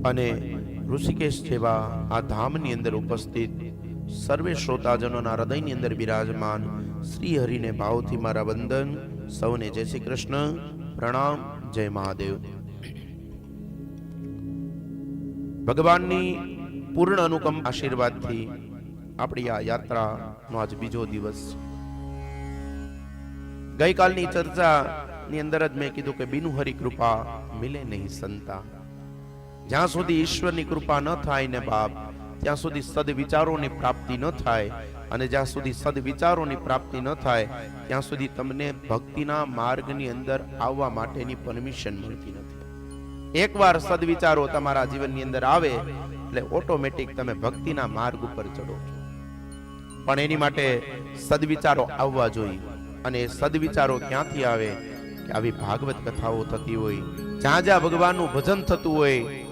અને ઋષિકેશ જેવા આ ધામની અંદર ઉપસ્થિત સર્વે શ્રોતાજનોના હૃદયની અંદર બિરાજમાન શ્રી હરિને ભાવથી મારા વંદન. સૌને જય શ્રી કૃષ્ણ, પ્રણામ, જય મહાદેવ. ભગવાનની પૂર્ણ અનુકંપ આશીર્વાદથી આપણી આ યાત્રાનો આજ બીજો દિવસ. ગઈકાલની ચર્ચાની અંદર જ મેં કીધું કે બિનુ હરિ કૃપા મિલે નહીં સંતા. જ્યાં સુધી ઈશ્વરની કૃપા ન થાય ને બાપ, ત્યાં સુધી સદવિચારોની પ્રાપ્તિ ન થાય. અને જ્યાં સુધી સદવિચારોની પ્રાપ્તિ ન થાય ત્યાં સુધી તમને ભક્તિના માર્ગની અંદર આવવા માટેની પરમિશન મળતી નથી. એકવાર સદવિચારો તમારા જીવનની અંદર આવે એટલે ઓટોમેટિક તમે ભક્તિના માર્ગ ઉપર ચડો છો. પણ એની માટે સદવિચારો આવવા જોઈએ. અને સદવિચારો ક્યાંથી આવે? કે આવી ભાગવત કથાઓ થતી હોય, જ્યાં જ્યાં ભગવાનનું ભજન થતું હોય,